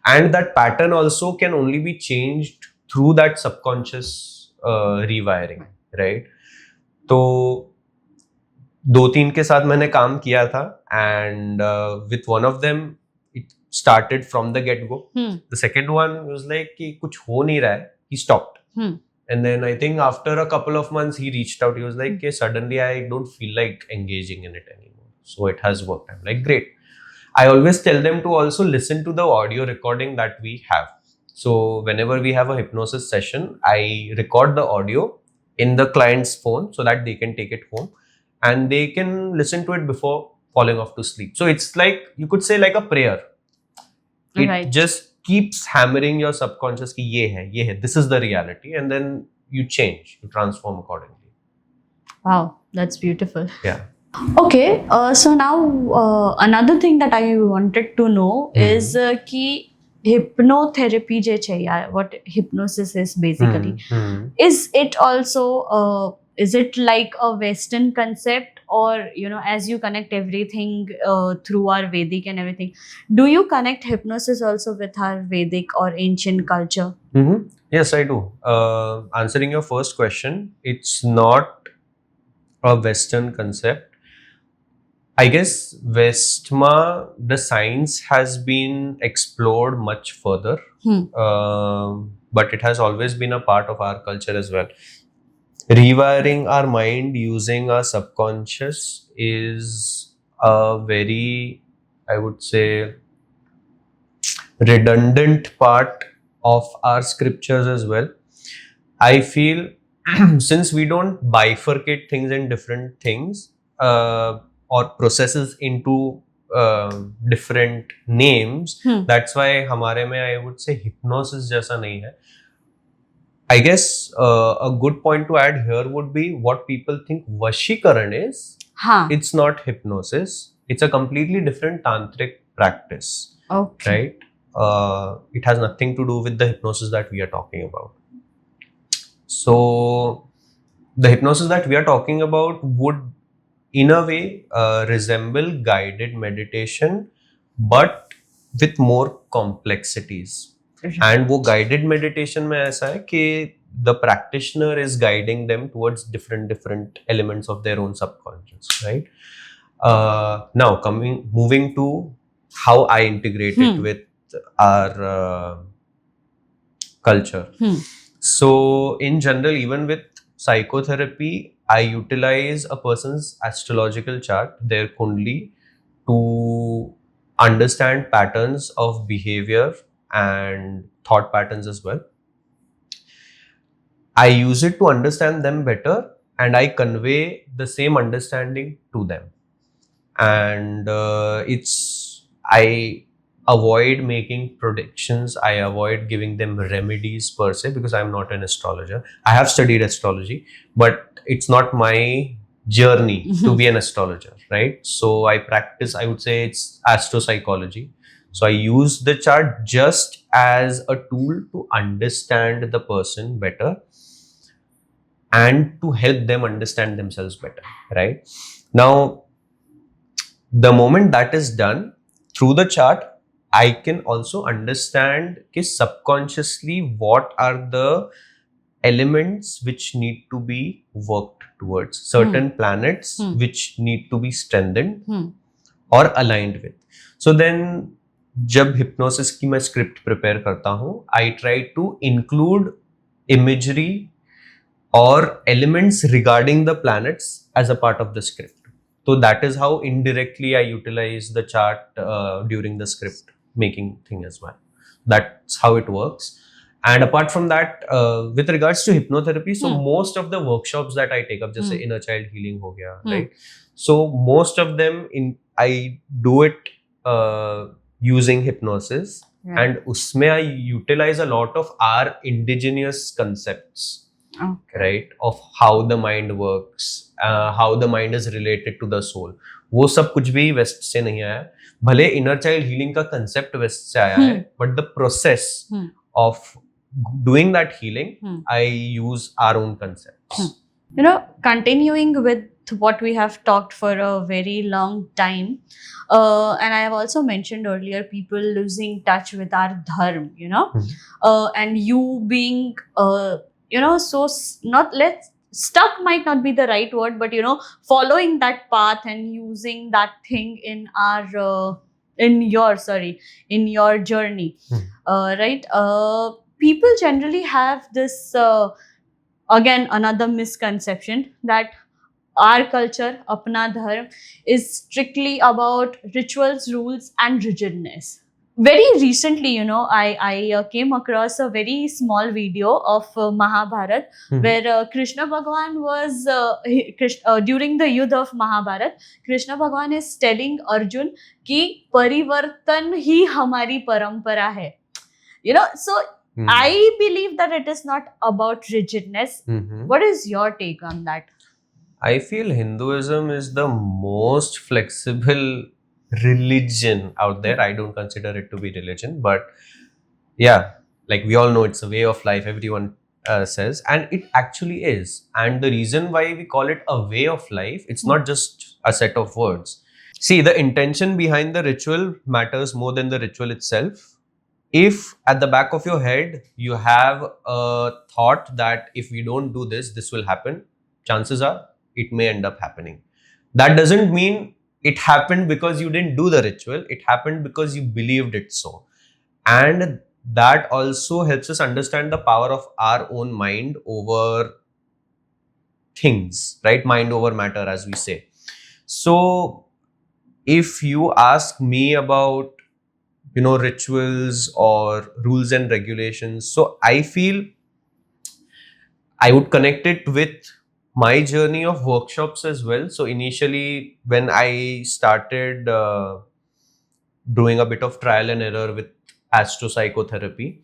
and that pattern also can only be changed through that subconscious rewiring, right? तो 2-3 के साथ मैंने काम किया था, and with one of them it started from the get go. The second one was like कि कुछ हो नहीं रहा है, he stopped. And then I think after a couple of months, he reached out. He was like, okay, suddenly I don't feel like engaging in it anymore. So it has worked. I'm like, great. I always tell them to also listen to the audio recording that we have. So whenever we have a hypnosis session, I record the audio in the client's phone so that they can take it home and they can listen to it before falling off to sleep. So it's like, you could say, like a prayer. It Right. just keeps hammering your subconscious ki ye hai, this is the reality, and then you change, you transform accordingly. Wow, that's beautiful. Yeah. Okay, so now another thing that I wanted to know is कि hypnotherapy जे चाहिए, what hypnosis is basically. Is it also is it like a Western concept, or as you connect everything through our Vedic and everything, do you connect hypnosis also with our Vedic or ancient culture? Yes, I do. Answering your first question, it's not a Western concept. I guess Westma, the science has been explored much further, but it has always been a part of our culture as well. Rewiring our mind using our subconscious is a very, I would say, redundant part of our scriptures as well. I feel since we don't bifurcate things in different things or processes into different names, that's why हमारे में I would say hypnosis जैसा नहीं है. I guess a good point to add here would be what people think Vashikaran is. It's not hypnosis. It's a completely different tantric practice. Okay. Right? It has nothing to do with the hypnosis that we are talking about. So the hypnosis that we are talking about would in a way resemble guided meditation, but with more complexities. And वो guided meditation में ऐसा है कि the practitioner is guiding them towards different elements of their own subconscious, right? Now moving to how I integrate it with our culture. So in general, even with psychotherapy, I utilize a person's astrological chart, their kundli, to understand patterns of behavior and thought patterns as well. I use it to understand them better, and I convey the same understanding to them. And I avoid making predictions. I avoid giving them remedies per se, because I'm not an astrologer. I have studied astrology, but it's not my journey to be an astrologer, right? So I practice, I would say it's astropsychology. So I use the chart just as a tool to understand the person better and to help them understand themselves better, right? Now, the moment that is done through the chart, I can also understand subconsciously what are the elements which need to be worked towards, certain planets which need to be strengthened or aligned with. So then, जब hypnosis की मैं script prepare करता हूँ, I try to include imagery or elements regarding the planets as a part of the script. So that is how indirectly I utilize the chart during the script making thing as well. That's how it works. And apart from that, with regards to hypnotherapy, so most of the workshops that I take up, just say inner child healing ho gaya, right? So most of them I do it using hypnosis, and usme I utilize a lot of our indigenous concepts. Okay. Right, of how the mind works, how the mind is related to the soul. वो सब कुछ भी waste से नहीं आया, भले inner child healing का concept waste से आया है, but the process of doing that healing, I use our own concepts. Continuing with what we have talked for a very long time, and I have also mentioned earlier people losing touch with our dharma, and you being so not let's stuck might not be the right word, but following that path and using that thing in our in your journey, right? People generally have this again another misconception that our culture, apna dharm, is strictly about rituals, rules, and rigidness. Very recently, I came across a very small video of Mahabharat, where Krishna Bhagwan was during the Yudh of Mahabharat. Krishna Bhagwan is telling Arjun कि परिवर्तन ही हमारी परंपरा है. So I believe that it is not about rigidness. What is your take on that? I feel Hinduism is the most flexible religion out there. I don't consider it to be religion, but yeah, like we all know, it's a way of life. Everyone says, and it actually is. And the reason why we call it a way of life, it's not just a set of words. See, the intention behind the ritual matters more than the ritual itself. If at the back of your head you have a thought that if we don't do this, this will happen, chances are it may end up happening. That doesn't mean it happened because you didn't do the ritual, it happened because you believed it so. And that also helps us understand the power of our own mind over things, right? Mind over matter, as we say. So if you ask me about rituals or rules and regulations, so I feel I would connect it with my journey of workshops as well. So initially when I started doing a bit of trial and error with astropsychotherapy,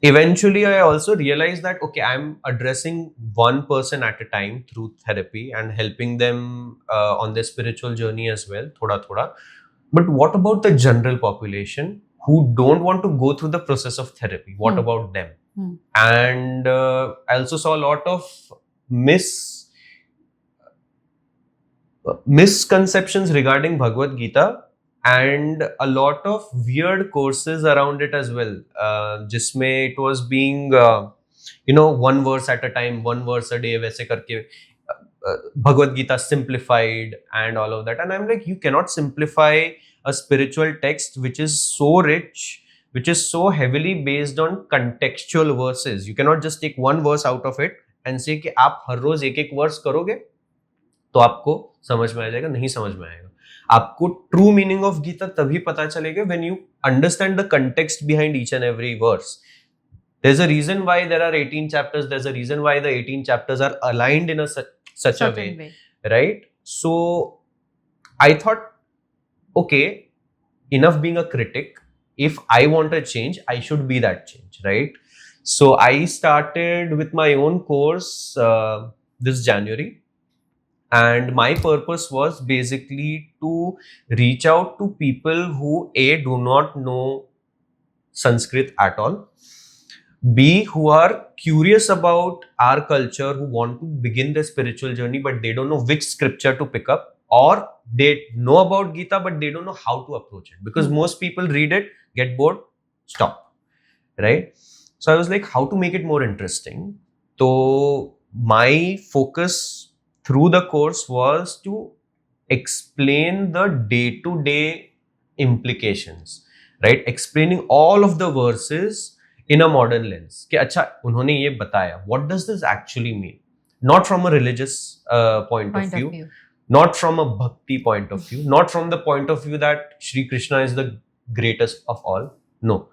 eventually I also realized that okay, I'm addressing one person at a time through therapy and helping them on their spiritual journey as well, thoda thoda. But what about the general population who don't want to go through the process of therapy? What about them? And I also saw a lot of misconceptions regarding Bhagavad Gita and a lot of weird courses around it as well. Jisme it was being, one verse at a time, one verse a day, वैसे करके Bhagavad Gita simplified and all of that. And I'm like, you cannot simplify a spiritual text which is so rich, which is so heavily based on contextual verses. You cannot just take one verse out of it and say कि आप हर रोज एक एक verse करोगे तो आपको समझ में आ जाएगा. नहीं समझ में आएगा. आपको ट्रू मीनिंग ऑफ गीता तभी पता चलेगा when you understand the context behind each and every verse. There's a reason why there are 18 chapters. There's a reason why the 18 chapters are aligned in such a way, right? So I thought, okay, enough being a critic. If I want a change, I should be that change, right? So I started with my own course this January, and my purpose was basically to reach out to people who do not know Sanskrit at all, B, who are curious about our culture, who want to begin their spiritual journey, but they don't know which scripture to pick up, or they know about Gita, but they don't know how to approach it. Because most people read it, get bored, stop, right? So I was like, how to make it more interesting? So my focus through the course was to explain the day-to-day implications, right? Explaining all of the verses in a modern lens. कि अच्छा उन्होंने ये बताया. What does this actually mean? Not from a religious point of view, not from a bhakti point of view, not from the point of view that Shri Krishna is the greatest of all. No.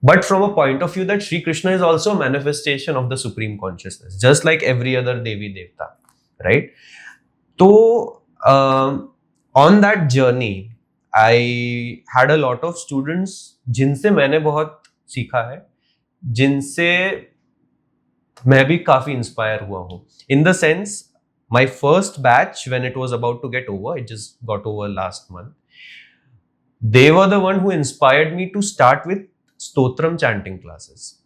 But from a point of view that Shri Krishna is also a manifestation of the supreme consciousness, just like every other Devi Devta, right? So on that journey, I had a lot of students जिनसे मैंने बहुत सीखा है, जिनसे मैं भी काफी inspire हुआ हूँ. In the sense, my first batch, when it was about to get over, it just got over last month, they were the one who inspired me to start with stotram chanting classes.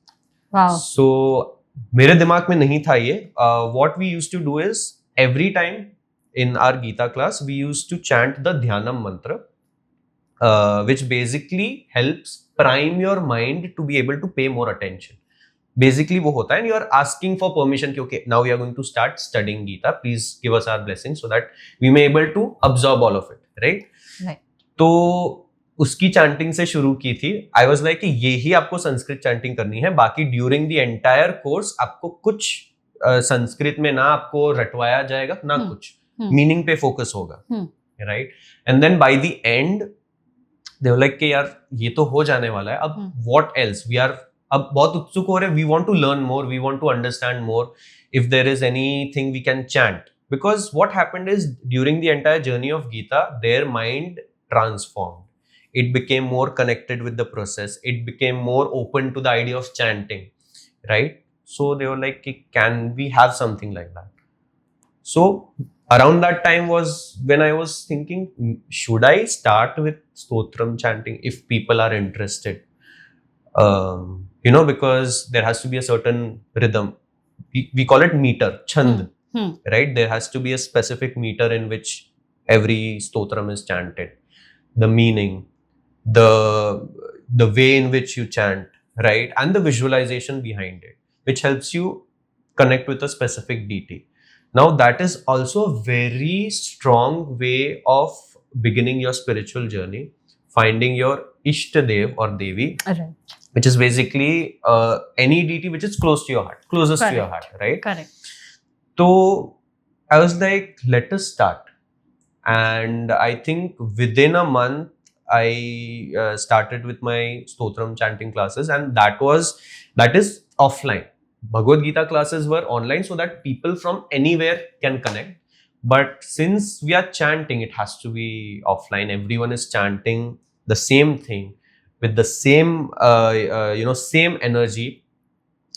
Wow. So मेरे दिमाग में नहीं था ये. What we used to do is, every time in our Gita class, we used to chant the Dhyanam mantra, which basically helps prime your mind to be able to pay more attention. Basically वो होता है, and you are asking for permission कि okay, now we are going to start studying Gita, please give us our blessing so that we may able to absorb all of it, right? Right. तो उसकी chanting से शुरू की थी. I was like कि ये ही आपको संस्कृत चैंटिंग करनी है, बाकी ड्यूरिंग द एंटायर कोर्स आपको कुछ संस्कृत में ना आपको रटवाया जाएगा ना कुछ, मीनिंग पे फोकस होगा, right? And then by the end they were like कि यार ये तो हो जाने वाला है, अब व्हाट एल्स, वी आर अब बहुत उत्सुक हो रहे हैं, we want to learn more, we want to understand more, if there is anything we can chant, because what happened is during the entire journey of Gita their mind transformed, it became more connected with the process, it became more open to the idea of chanting, right? So they were like, can we have something like that? So around that time was when I was thinking, should I start with stotram chanting if people are interested? Because there has to be a certain rhythm. We call it meter, chand, right? There has to be a specific meter in which every stotram is chanted. The meaning, the way in which you chant, right? And the visualization behind it, which helps you connect with a specific deity. Now, that is also a very strong way of beginning your spiritual journey, finding your Ishtadev or Devi, Right. which is basically any deity which is close to your heart, closest to your heart, right? Correct. So I was like, let us start. And I think within a month, I started with my Stotram chanting classes, and that is offline. Bhagavad Gita classes were online so that people from anywhere can connect. But since we are chanting, it has to be offline. Everyone is chanting the same thing with the same same energy,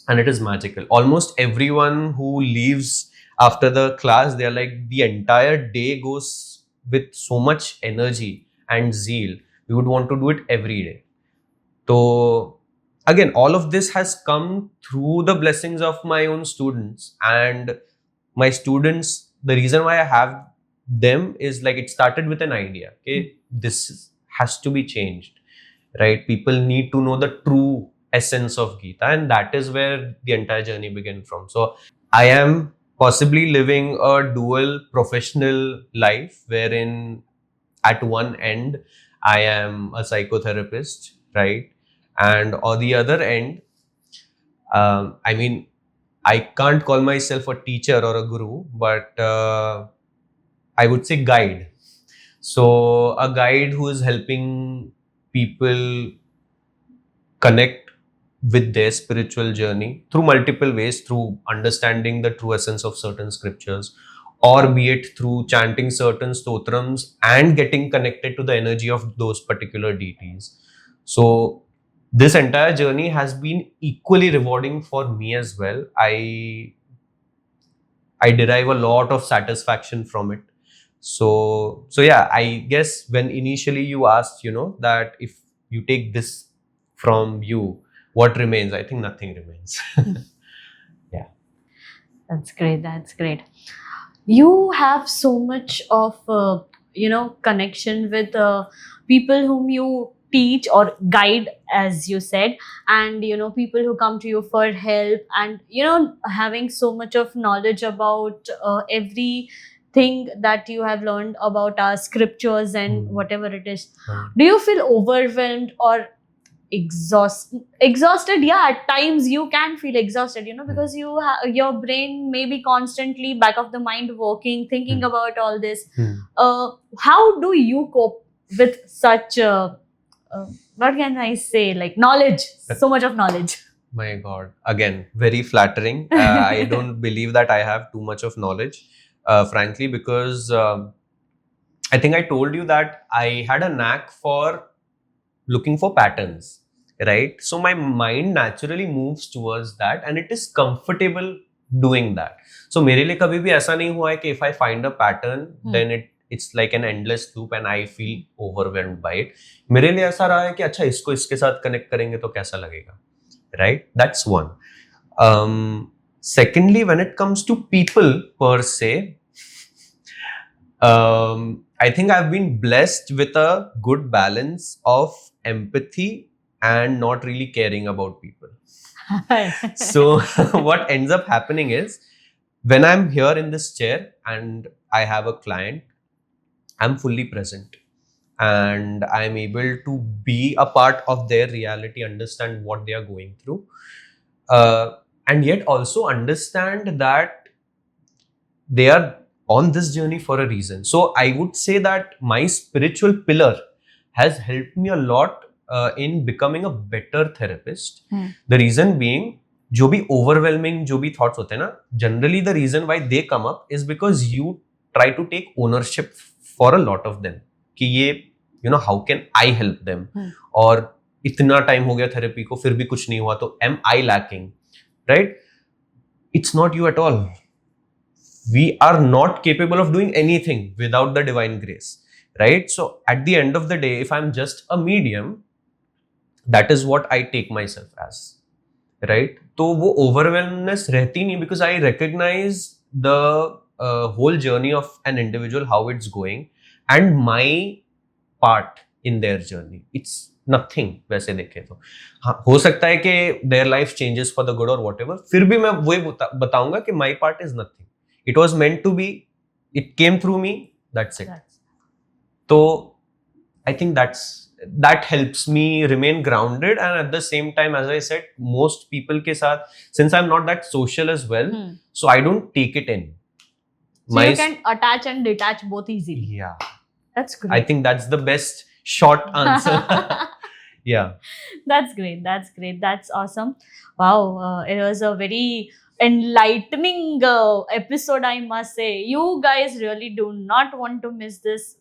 and it is magical. Almost everyone who leaves after the class, they're like, the entire day goes with so much energy and zeal, we would want to do it every day. So again, all of this has come through the blessings of my own students, and my students, the reason why I have them is like, it started with an idea, okay, this has to be changed, right? People need to know the true essence of Gita, and that is where the entire journey began from. So I am possibly living a dual professional life, wherein at one end I am a psychotherapist, right? And on the other end, I mean, I can't call myself a teacher or a guru, but I would say guide. So a guide who is helping people connect with their spiritual journey through multiple ways, through understanding the true essence of certain scriptures, or be it through chanting certain stotrams and getting connected to the energy of those particular deities. So this entire journey has been equally rewarding for me as well. I derive a lot of satisfaction from it. So yeah, I guess when initially you asked, that if you take this from you, what remains? I think nothing remains. Yeah. That's great. That's great. You have so much of connection with people whom you teach or guide, as you said, and people who come to you for help, and having so much of knowledge about everything that you have learned about our scriptures and whatever it is. Do you feel overwhelmed or exhausted? Yeah, at times you can feel exhausted, because your brain may be constantly back of the mind working, thinking about all this. How do you cope with such what can I say, like knowledge, so much of knowledge? My God, again, very flattering. I don't believe that I have too much of knowledge, frankly, because I think I told you that I had a knack for looking for patterns, right? So my mind naturally moves towards that, and it is comfortable doing that. So मेरे लिए कभी भी ऐसा नहीं हुआ है कि if I find a pattern, then it's like an endless loop and I feel overwhelmed by it. मेरे लिए ऐसा रहा है कि अच्छा, इसको इसके साथ कनेक्ट करेंगे तो कैसा लगेगा, right? That's one. Secondly, when it comes to people per se, I think I've been blessed with a good balance of empathy and not really caring about people. So what ends up happening is, when I'm here in this chair and I have a client, I'm fully present and I'm able to be a part of their reality, understand what they are going through. and yet also understand that they are on this journey for a reason. So I would say that my spiritual pillar has helped me a lot in becoming a better therapist. The reason being, जो भी overwhelming जो भी thoughts होते हैं ना, generally the reason why they come up is because you try to take ownership for a lot of them. कि ये how can I help them? और इतना टाइम हो गया थेरेपी को फिर भी कुछ नहीं हुआ तो am I lacking? Right? It's not you at all. We are not capable of doing anything without the divine grace, right? So at the end of the day, if I'm just a medium, that is what I take myself as, right? तो वो overwhelmness रहती नहीं, because I recognize the whole journey of an individual, how it's going, and my part in their journey. It's nothing वैसे देखे तो. हाँ, हो सकता है कि their life changes for the good or whatever, फिर भी मैं वही बताऊंगा कि my part is nothing. It was meant to be. It came through me. That's it. So I think that helps me remain grounded, and at the same time, as I said, most people ke sath, since I'm not that social as well, so I don't take it in. So you can attach and detach both easily. Yeah. That's great. I think that's the best short answer. Yeah. That's great. That's awesome. Wow. It was a very enlightening episode, I must say. You guys really do not want to miss this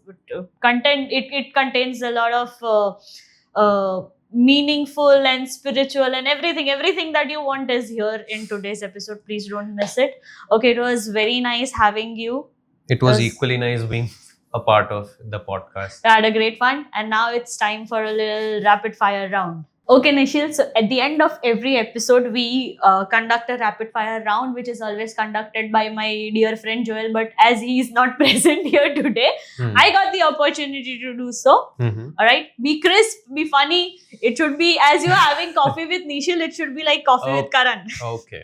content. It contains a lot of meaningful and spiritual and everything that you want is here in today's episode. Please don't miss it. Okay, it was very nice having you. It was equally nice being a part of the podcast. I had a great fun, and now it's time for a little rapid fire round. Okay, Neeshil, so at the end of every episode, we conduct a rapid fire round, which is always conducted by my dear friend Joel. But as he is not present here today, I got the opportunity to do so. All right, be crisp, be funny. It should be, as you're having coffee with Neeshil, it should be like coffee with Karan. Okay.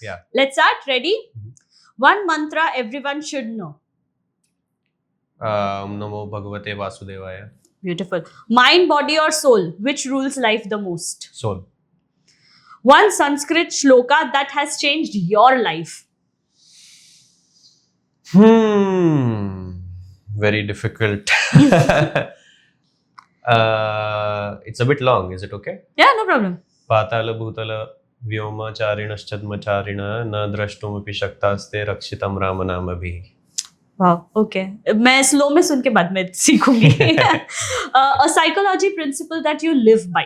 Yeah. Let's start. Ready? One mantra everyone should know. Namo Bhagavate Vasudevaya. Beautiful. Mind, body or soul, which rules life the most? Soul. One Sanskrit shloka that has changed your life. Very difficult. It's a bit long. Is it okay? Yeah, no problem. Patala bhutala vyoma charinaschadmacharina na drashtumapi shaktaste rakshitam ramanamabhi. Wow, okay. मैं slow में सुन के बाद में सीखूंगी. A psychology principle that you live by.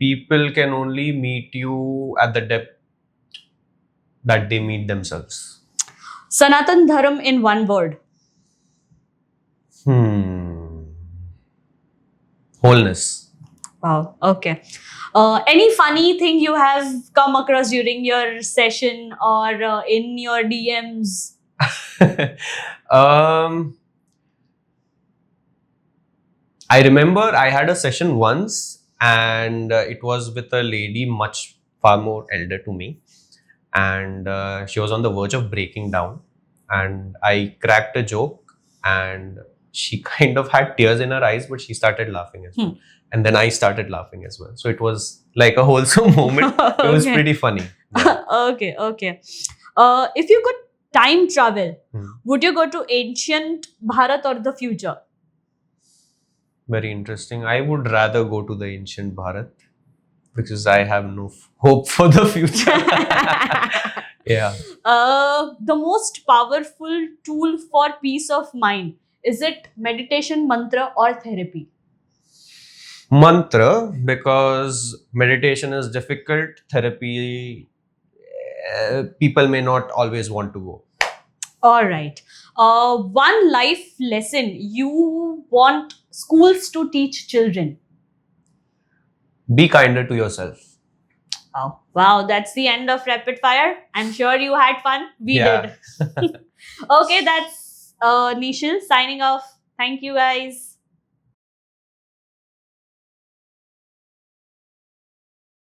People can only meet you at the depth that they meet themselves. Sanatan Dharma in one word. Wholeness. Wow, okay. Any funny thing you have come across during your session or in your DMs? I remember I had a session once, and it was with a lady far more elder to me, and she was on the verge of breaking down, and I cracked a joke, and she kind of had tears in her eyes, but she started laughing as well. And then I started laughing as well. So it was like a wholesome moment. It was pretty funny. Yeah. Okay. If you could time travel, would you go to ancient Bharat or the future? Very interesting. I would rather go to the ancient Bharat because I have no hope for the future. Yeah. The most powerful tool for peace of mind, is it meditation, mantra or therapy? Mantra, because meditation is difficult. Therapy, people may not always want to go. All right. One life lesson you want schools to teach children. Be kinder to yourself. Wow, that's the end of rapid fire. I'm sure you had fun. We did. Okay, that's Neeshil signing off. Thank you guys.